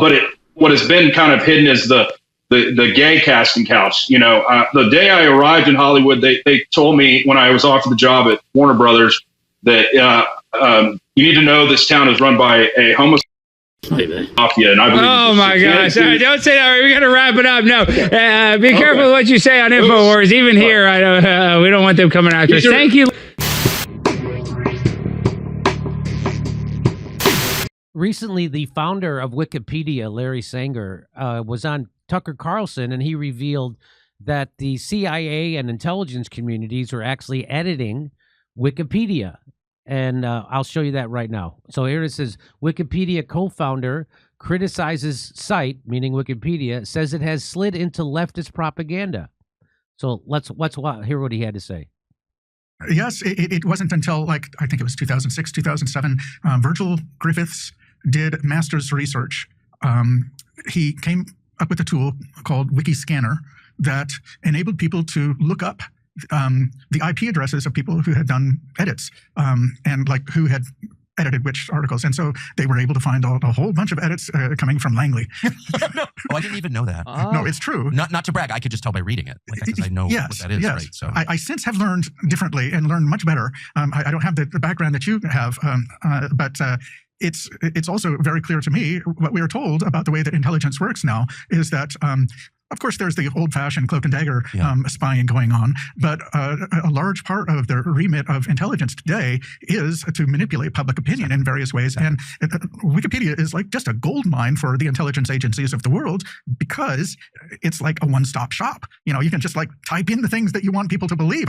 what has been kind of hidden is the gay casting couch. You know, the day I arrived in Hollywood, they told me when I was offered the job at Warner Brothers that you need to know this town is run by a homosexual mafia. And I believe oh my gosh! All right, don't say that. We're gonna wrap it up. No, be careful what you say on Infowars. Even here, I don't. We don't want them coming after us. Thank you. Recently, the founder of Wikipedia, Larry Sanger, was on Tucker Carlson, and he revealed that the CIA and intelligence communities were actually editing Wikipedia. And I'll show you that right now. So here it says, Wikipedia co-founder criticizes site, meaning Wikipedia, says it has slid into leftist propaganda. So let's hear what he had to say. Yes, it wasn't until, like, I think it was 2006, 2007, Virgil Griffiths did master's research. He came up with a tool called Wikiscanner that enabled people to look up the IP addresses of people who had done edits and like who had edited which articles. And so they were able to find a whole bunch of edits coming from Langley. No. Oh, I didn't even know that. No, it's true. Not to brag, I could just tell by reading it. Like, because I know what that is, yes. right? So I since have learned differently and learned much better. I don't have the background that you have, but it's also very clear to me what we are told about the way that intelligence works now is that of course, there's the old-fashioned cloak and dagger spying going on, but a large part of the remit of intelligence today is to manipulate public opinion in various ways. And Wikipedia is like just a gold mine for the intelligence agencies of the world because it's like a one-stop shop. You know, you can just like type in the things that you want people to believe.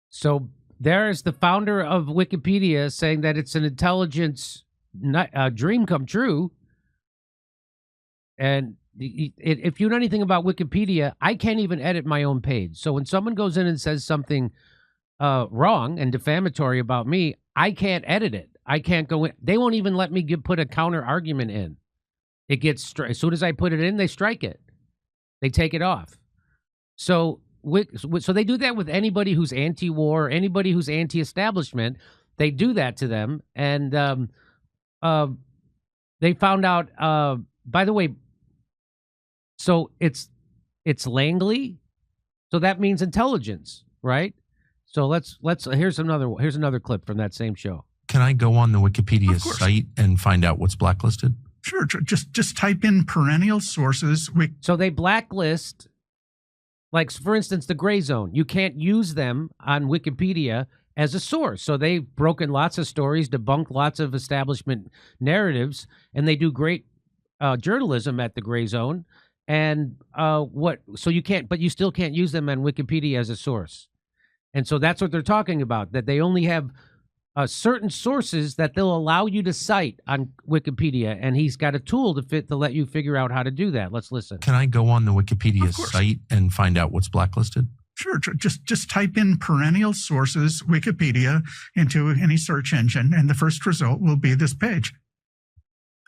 So there's the founder of Wikipedia saying that it's an intelligence dream come true. And if you know anything about Wikipedia, I can't even edit my own page. So when someone goes in and says something wrong and defamatory about me, I can't edit it. I can't go in. They won't even let me put a counter argument in. It gets as soon as I put it in, they strike it. They take it off. So they do that with anybody who's anti-war, anybody who's anti-establishment. They do that to them, and they found out. By the way. So it's Langley, so that means intelligence, right? So let's here's another clip from that same show. Can I go on the Wikipedia site and find out what's blacklisted? Sure, just type in perennial sources. So they blacklist, like for instance, the gray zone. You can't use them on Wikipedia as a source. So they've broken lots of stories, debunked lots of establishment narratives, and they do great journalism at the gray zone. And so you can't, but you still can't use them on Wikipedia as a source. And so that's what they're talking about, that they only have certain sources that they'll allow you to cite on Wikipedia. And he's got a tool to let you figure out how to do that. Let's listen. Can I go on the Wikipedia site and find out what's blacklisted? Sure, just type in perennial sources Wikipedia into any search engine, and the first result will be this page.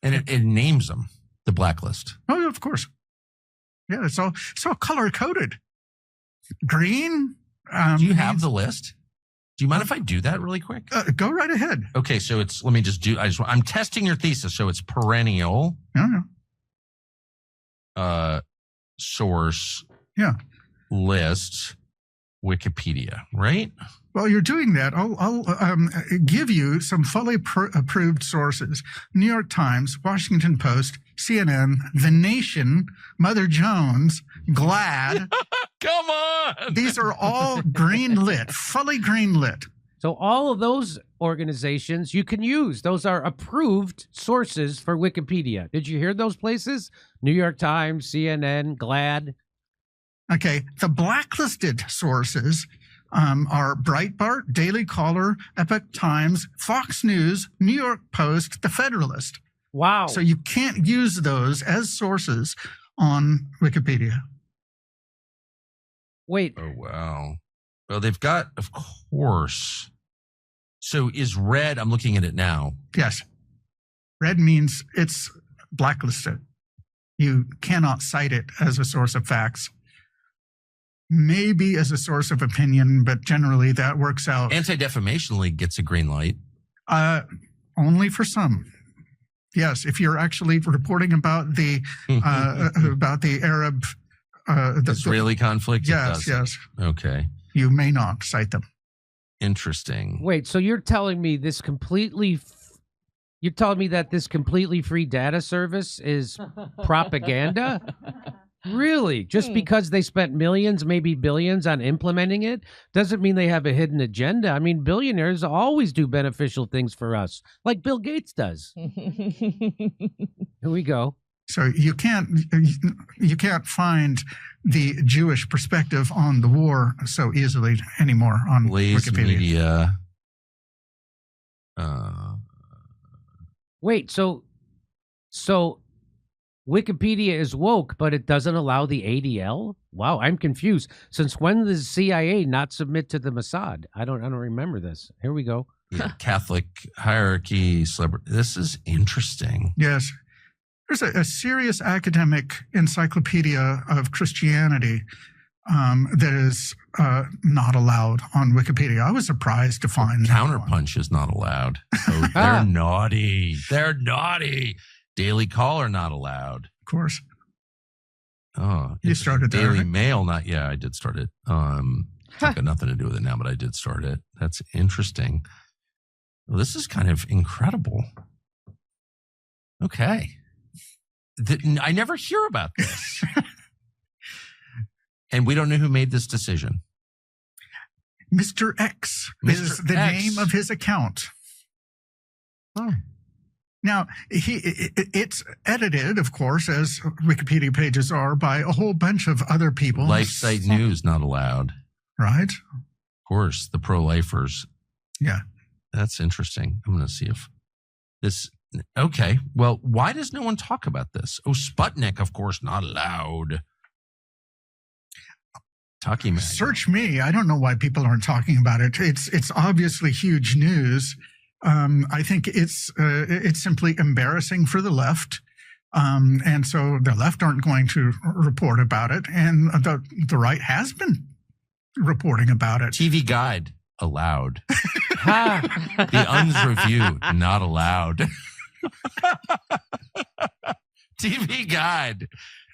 And it names them, the blacklist. Oh, of course. Yeah, it's all color-coded. Green. Do you have the list? Do you mind if I do that really quick? Go right ahead. Okay, so let me just do, I'm testing your thesis. So it's perennial. Source. Yeah. List. Wikipedia, right? While you're doing that, I'll give you some fully approved sources. New York Times, Washington Post, CNN, The Nation, Mother Jones, GLAAD. Come on! These are all green-lit, fully green-lit. So all of those organizations you can use. Those are approved sources for Wikipedia. Did you hear those places? New York Times, CNN, GLAAD. Okay, the blacklisted sources are Breitbart, Daily Caller, Epoch Times, Fox News, New York Post, The Federalist. Wow. So you can't use those as sources on Wikipedia. Wait. Oh, wow. Well, they've got, of course. So is red, I'm looking at it now. Yes. Red means it's blacklisted. You cannot cite it as a source of facts. Maybe as a source of opinion, but generally that works out. Anti-Defamation League gets a green light. Only for some. Yes, if you're actually reporting about the Arab, Israeli conflict. Yes. Okay. You may not cite them. Interesting. Wait, so you're telling me this completely free data service is propaganda? Really? Just because they spent millions, maybe billions on implementing it doesn't mean they have a hidden agenda. I mean, billionaires always do beneficial things for us, like Bill Gates does. Here we go. So you can't find the Jewish perspective on the war so easily anymore on Blaze Wikipedia. Media. Wait, so Wikipedia is woke, but it doesn't allow the ADL? Wow, I'm confused. Since when does the CIA not submit to the Mossad? I don't remember this. Here we go. Yeah, Catholic hierarchy, celebrity. This is interesting. Yes. There's a serious academic encyclopedia of Christianity that is not allowed on Wikipedia. I was surprised to find Counterpunch is not allowed. Oh, they're naughty. They're naughty. Daily Caller not allowed. Of course. Oh, you started there, Daily right? Mail, not. Yeah, I did start it. It's got nothing to do with it now, but I did start it. That's interesting. Well, this is kind of incredible. Okay. I never hear about this. And we don't know who made this decision. Mr. X is the name of his account. Oh. Now, it's edited, of course, as Wikipedia pages are, by a whole bunch of other people. LifeSite News not allowed. Right. Of course, the pro-lifers. Yeah. That's interesting. I'm going to see if this... Okay. Well, why does no one talk about this? Oh, Sputnik, of course, not allowed. Talking about Search me. I don't know why people aren't talking about it. It's obviously huge news. I think it's simply embarrassing for the left. And so the left aren't going to report about it. And the right has been reporting about it. TV Guide allowed. The UNS Review not allowed. TV Guide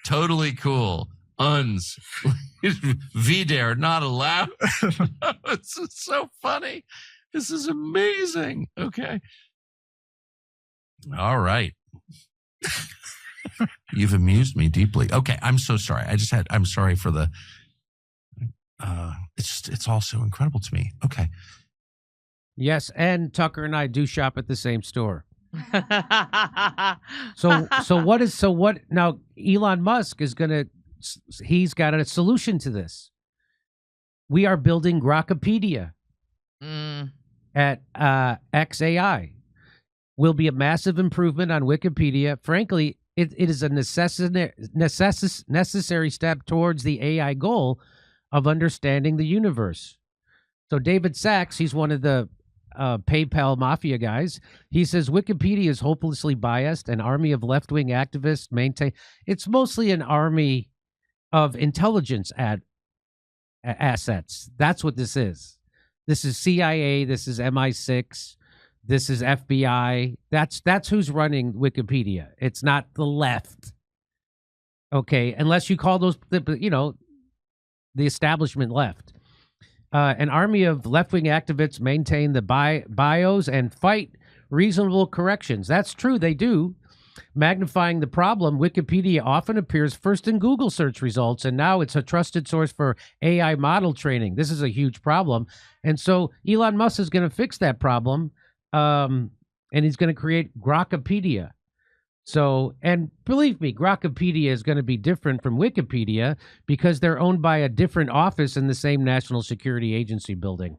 totally cool. UNS VDare not allowed. This is so funny. This is amazing. Okay. All right. You've amused me deeply. Okay. I'm so sorry. I'm sorry for the, it's all so incredible to me. Okay. Yes. And Tucker and I do shop at the same store. So what now Elon Musk is he's got a solution to this. We are building Grokpedia at XAI. Will be a massive improvement on Wikipedia. Frankly, it is a necessary step towards the AI goal of understanding the universe. So David Sachs, he's one of the PayPal mafia guys. He says Wikipedia is hopelessly biased. An army of left-wing activists maintain. It's mostly an army of intelligence assets. That's what this is. This is CIA. This is MI6. This is FBI. That's who's running Wikipedia. It's not the left. Okay, unless you call those, the establishment left. An army of left-wing activists maintain the bios and fight reasonable corrections. That's true, they do. Magnifying the problem, Wikipedia often appears first in Google search results, and now it's a trusted source for AI model training. This is a huge problem. And so Elon Musk is going to fix that problem, and he's going to create Grokpedia. So, and believe me, Grokpedia is going to be different from Wikipedia because they're owned by a different office in the same national security agency building.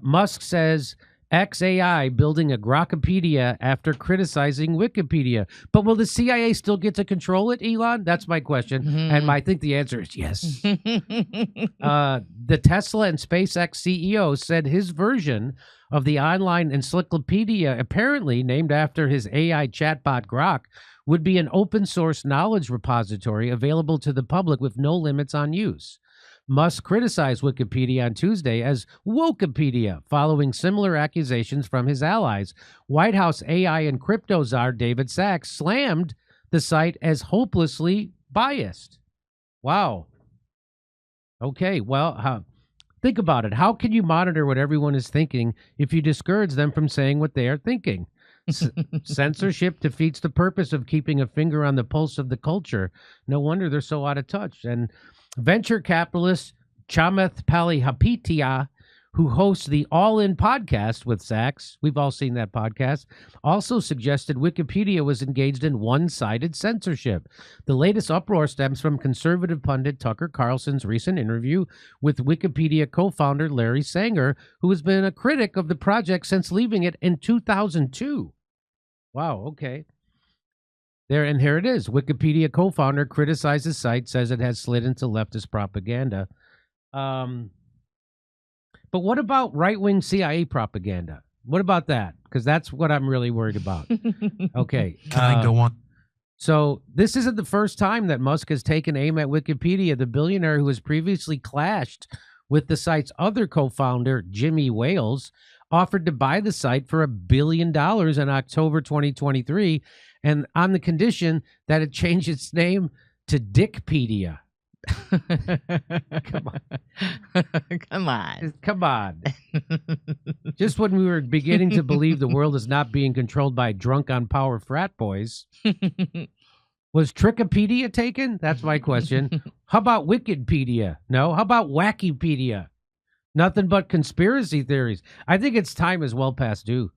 Musk says XAI building a Grokpedia after criticizing Wikipedia. But will the CIA still get to control it, Elon? That's my question. And I think the answer is yes. The Tesla and SpaceX CEO said his version of the online encyclopedia, apparently named after his AI chatbot Grok, would be an open source knowledge repository available to the public with no limits on use. Musk criticized Wikipedia on Tuesday as Wokepedia, following similar accusations from his allies. White House AI and crypto czar David Sacks slammed the site as hopelessly biased. Wow. Okay, well, think about it. How can you monitor what everyone is thinking if you discourage them from saying what they are thinking? Censorship defeats the purpose of keeping a finger on the pulse of the culture. No wonder they're so out of touch. And venture capitalist Chamath Palihapitiya, who hosts the All In podcast with Sachs, we've all seen that podcast, also suggested Wikipedia was engaged in one-sided censorship. The latest uproar stems from conservative pundit Tucker Carlson's recent interview with Wikipedia co-founder Larry Sanger, who has been a critic of the project since leaving it in 2002. Wow, okay. And here it is. Wikipedia co-founder criticizes site, says it has slid into leftist propaganda. But what about right-wing CIA propaganda? What about that? Because that's what I'm really worried about. Okay. Can I go on? So this isn't the first time that Musk has taken aim at Wikipedia. The billionaire who has previously clashed with the site's other co-founder, Jimmy Wales, offered to buy the site for $1 billion in October 2023, and on the condition that it change its name to Dickpedia. Come on. Come on. Just when we were beginning to believe the world is not being controlled by drunk on power frat boys. Was Trickopedia taken? That's my question. How about Wickedpedia? No. How about Wackypedia? Nothing but conspiracy theories. I think its time is well past due.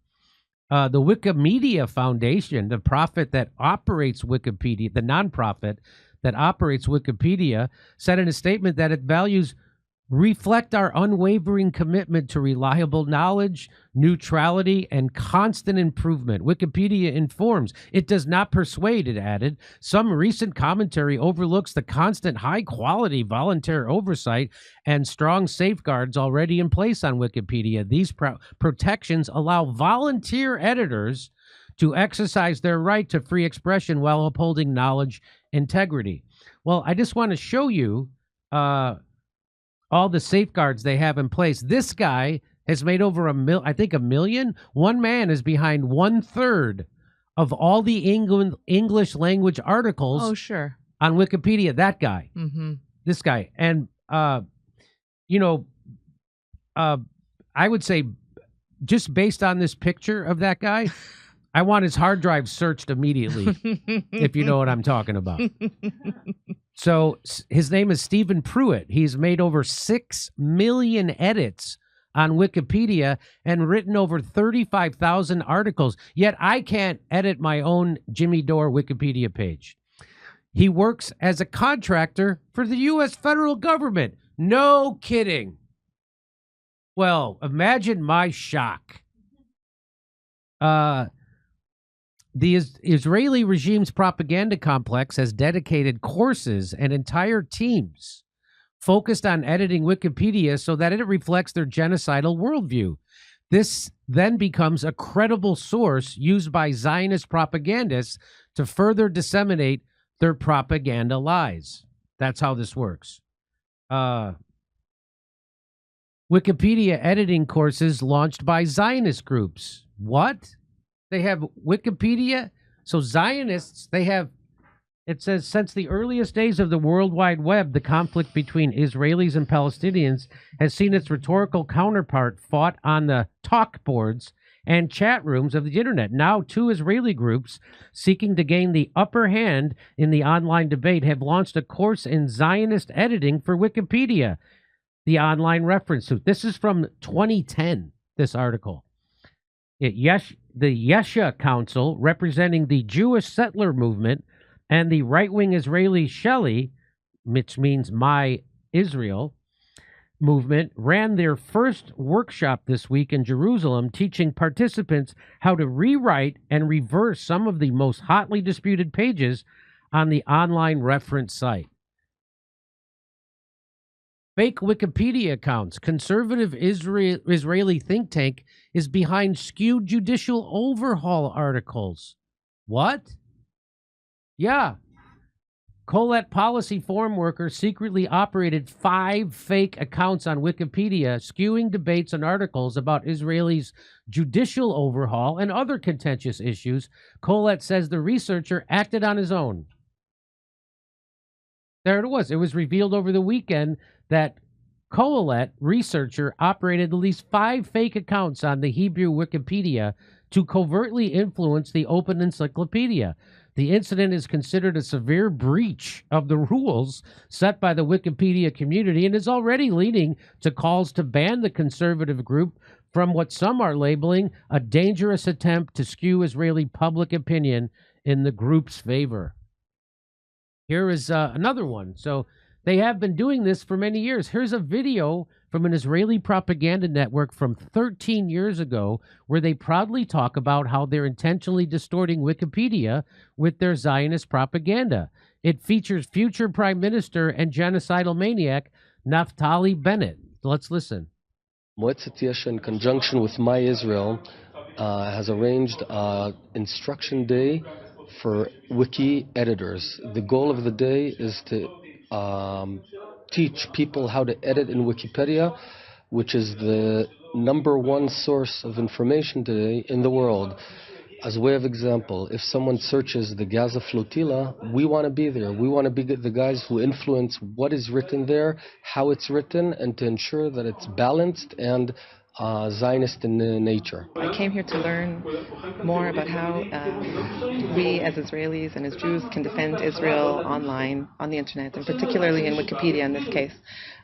The Wikimedia Foundation, the profit that operates Wikipedia, the nonprofit that operates Wikipedia, said in a statement that its values reflect our unwavering commitment to reliable knowledge, neutrality, and constant improvement. Wikipedia informs. It does not persuade, it added. Some recent commentary overlooks the constant high-quality volunteer oversight and strong safeguards already in place on Wikipedia. These protections allow volunteer editors to exercise their right to free expression while upholding knowledge integrity. Well, I just want to show you all the safeguards they have in place. This guy has made over $1 million. One man is behind 1/3 of all the English language articles on Wikipedia. That guy, this guy. And, I would say just based on this picture of that guy, I want his hard drive searched immediately, if you know what I'm talking about. So his name is Stephen Pruitt. He's made over 6 million edits on Wikipedia and written over 35,000 articles. Yet I can't edit my own Jimmy Dore Wikipedia page. He works as a contractor for the U.S. federal government. No kidding. Well, imagine my shock. The Israeli regime's propaganda complex has dedicated courses and entire teams focused on editing Wikipedia so that it reflects their genocidal worldview. This then becomes a credible source used by Zionist propagandists to further disseminate their propaganda lies. That's how this works. Wikipedia editing courses launched by Zionist groups. What? They have Wikipedia. So Zionists, it says, since the earliest days of the World Wide Web, the conflict between Israelis and Palestinians has seen its rhetorical counterpart fought on the talk boards and chat rooms of the internet. Now, 2 Israeli groups seeking to gain the upper hand in the online debate have launched a course in Zionist editing for Wikipedia, the online reference to. This is from 2010, this article. The Yesha Council, representing the Jewish settler movement, and the right-wing Israeli Sheli, which means My Israel, movement, ran their first workshop this week in Jerusalem, teaching participants how to rewrite and reverse some of the most hotly disputed pages on the online reference site. Fake Wikipedia accounts. Conservative Israeli think tank is behind skewed judicial overhaul articles. What? Yeah. Colette policy forum worker secretly operated 5 fake accounts on Wikipedia, skewing debates and articles about Israelis' judicial overhaul and other contentious issues. Colette says the researcher acted on his own. There it was. It was revealed over the weekend that Colette, researcher, operated at least 5 fake accounts on the Hebrew Wikipedia to covertly influence the open encyclopedia. The incident is considered a severe breach of the rules set by the Wikipedia community and is already leading to calls to ban the conservative group from what some are labeling a dangerous attempt to skew Israeli public opinion in the group's favor. Here is another one. So they have been doing this for many years. Here's a video from an Israeli propaganda network from 13 years ago where they proudly talk about how they're intentionally distorting Wikipedia with their Zionist propaganda. It features future Prime Minister and genocidal maniac Naftali Bennett. Let's listen. Moetzet Yesha, in conjunction with My Israel, has arranged Instruction Day for wiki editors. The goal of the day is to teach people how to edit in Wikipedia, which is the #1 source of information today in the world. As a way of example, if someone searches the Gaza flotilla, we want to be there. We want to be the guys who influence what is written there, how it's written, and to ensure that it's balanced and Zionist in nature. I came here to learn more about how we as Israelis and as Jews can defend Israel online, on the internet, and particularly in Wikipedia in this case.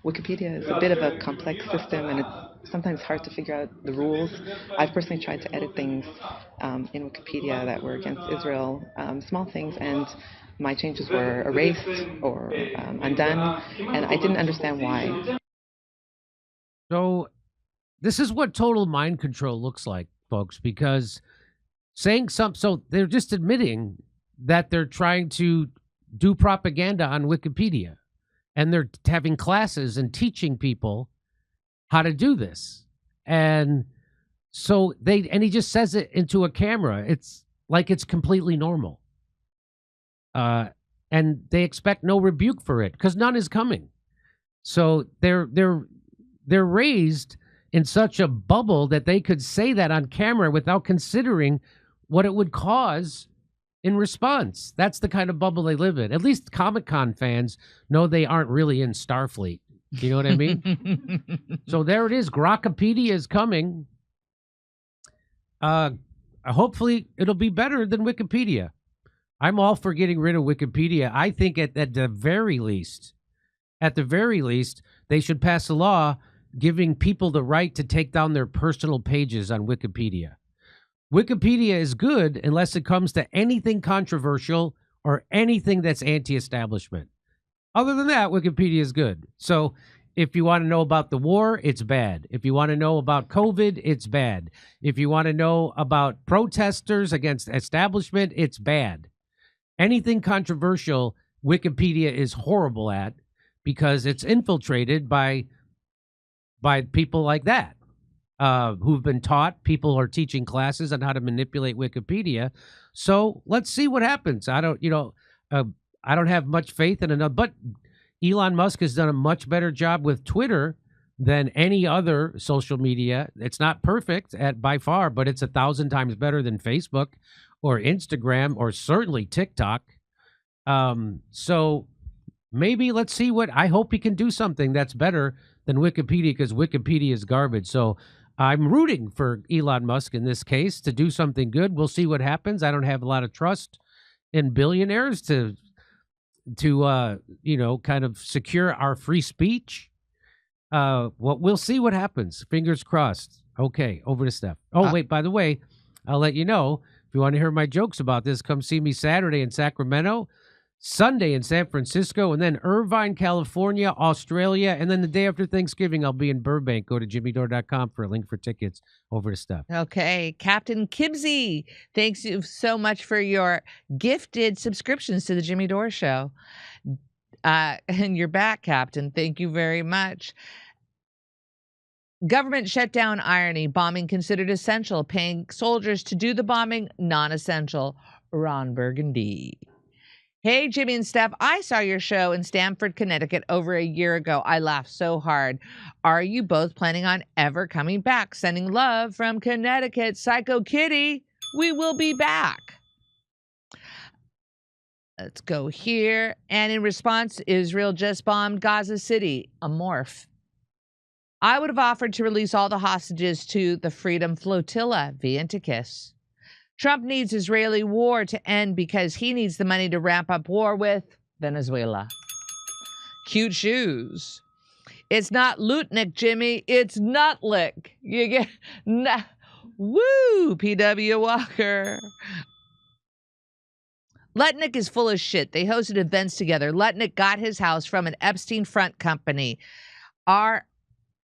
Wikipedia is a bit of a complex system and it's sometimes hard to figure out the rules. I've personally tried to edit things in Wikipedia that were against Israel, small things, and my changes were erased or undone, and I didn't understand why. So this is what total mind control looks like, folks, because saying something, so they're just admitting that they're trying to do propaganda on Wikipedia and they're having classes and teaching people how to do this. And so he just says it into a camera. It's like it's completely normal. And they expect no rebuke for it because none is coming. So they're raised in such a bubble that they could say that on camera without considering what it would cause in response. That's the kind of bubble they live in. At least Comic-Con fans know they aren't really in Starfleet. You know what I mean? So there it is. Grokpedia is coming. Hopefully it'll be better than Wikipedia. I'm all for getting rid of Wikipedia. I think at the very least, they should pass a law giving people the right to take down their personal pages on Wikipedia. Wikipedia is good unless it comes to anything controversial or anything that's anti-establishment. Other than that, Wikipedia is good. So if you want to know about the war, it's bad. If you want to know about COVID, it's bad. If you want to know about protesters against establishment, it's bad. Anything controversial, Wikipedia is horrible at because it's infiltrated by people like that who've been taught. People are teaching classes on how to manipulate Wikipedia. So let's see what happens. I don't have much faith in another, but Elon Musk has done a much better job with Twitter than any other social media. It's not perfect by far, but it's 1,000 times better than Facebook or Instagram or certainly TikTok. So maybe let's see I hope he can do something that's better than Wikipedia because Wikipedia is garbage. So I'm rooting for Elon Musk in this case to do something good. We'll see what happens. I don't have a lot of trust in billionaires to kind of secure our free speech. We'll see what happens. Fingers crossed. Okay, over to Steph. Oh, wait, by the way, I'll let you know, if you want to hear my jokes about this, come see me Saturday in Sacramento, Sunday in San Francisco, and then Irvine, California, Australia, and then the day after Thanksgiving, I'll be in Burbank. Go to jimmydore.com for a link for tickets. Over to Steph. Okay, Captain Kibsy, thanks you so much for your gifted subscriptions to the Jimmy Dore Show. And you're back, Captain. Thank you very much. Government shutdown irony. Bombing considered essential. Paying soldiers to do the bombing, non-essential. Ron Burgundy. Hey, Jimmy and Steph, I saw your show in Stamford, Connecticut over a year ago. I laughed so hard. Are you both planning on ever coming back? Sending love from Connecticut. Psycho Kitty, we will be back. Let's go here. And in response, Israel just bombed Gaza City. A morph. I would have offered to release all the hostages to the Freedom Flotilla, Vientikis. Trump needs Israeli war to end because he needs the money to ramp up war with Venezuela. Cute shoes. It's not Lutnik, Jimmy. It's Nutlik. You get... Woo, P.W. Walker. Lutnick is full of shit. They hosted events together. Lutnick got his house from an Epstein front company.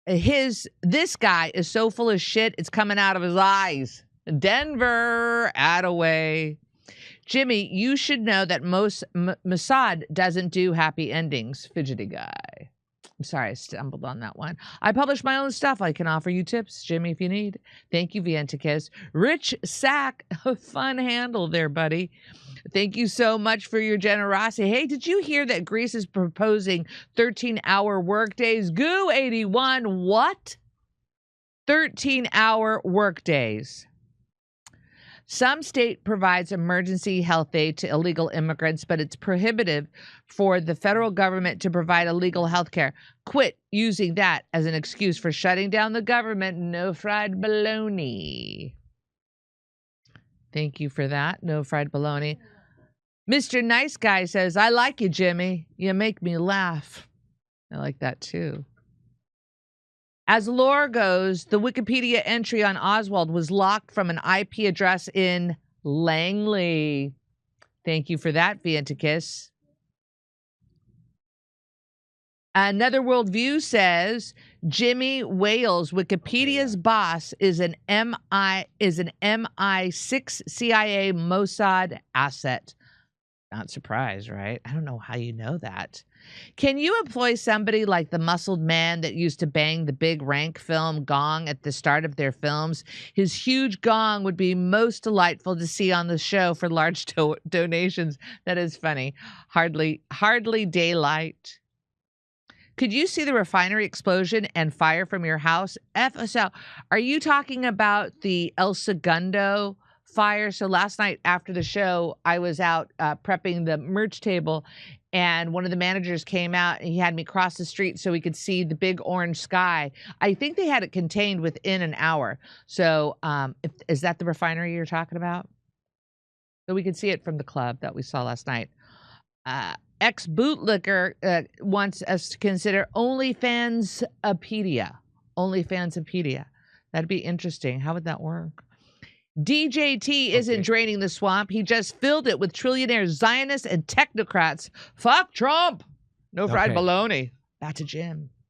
This guy is so full of shit, it's coming out of his eyes. Denver, Attaway. Jimmy, you should know that Mossad doesn't do happy endings. Fidgety guy. I'm sorry, I stumbled on that one. I publish my own stuff. I can offer you tips, Jimmy, if you need. Thank you, Vientikis. Rich Sack. Fun handle there, buddy. Thank you so much for your generosity. Hey, did you hear that Greece is proposing 13-hour workdays? Goo 81. What? 13-hour workdays. Some state provides emergency health aid to illegal immigrants, but it's prohibitive for the federal government to provide illegal health care. Quit using that as an excuse for shutting down the government. No fried baloney. Thank you for that. No fried baloney. Mr. Nice Guy says, I like you, Jimmy. You make me laugh. I like that too. As lore goes, the Wikipedia entry on Oswald was locked from an IP address in Langley. Thank you for that, Vientikis. Another Worldview says Jimmy Wales, Wikipedia's boss, is an MI6 CIA Mossad asset. Not surprised, right? I don't know how you know that. Can you employ somebody like the muscled man that used to bang the big rank film gong at the start of their films? His huge gong would be most delightful to see on the show for large donations. That is funny. Hardly daylight. Could you see the refinery explosion and fire from your house? So, are you talking about the El Segundo fire? So last night after the show, I was out prepping the merch table, and one of the managers came out and he had me cross the street so we could see the big orange sky. I think they had it contained within an hour. So is that the refinery you're talking about? So we could see it from the club that we saw last night. Ex-bootlicker wants us to consider OnlyFansapedia. OnlyFansapedia. That'd be interesting. How would that work? DJT isn't draining the swamp. He just filled it with trillionaires, Zionists, and technocrats. Fuck Trump. No fried baloney. Back to Jim.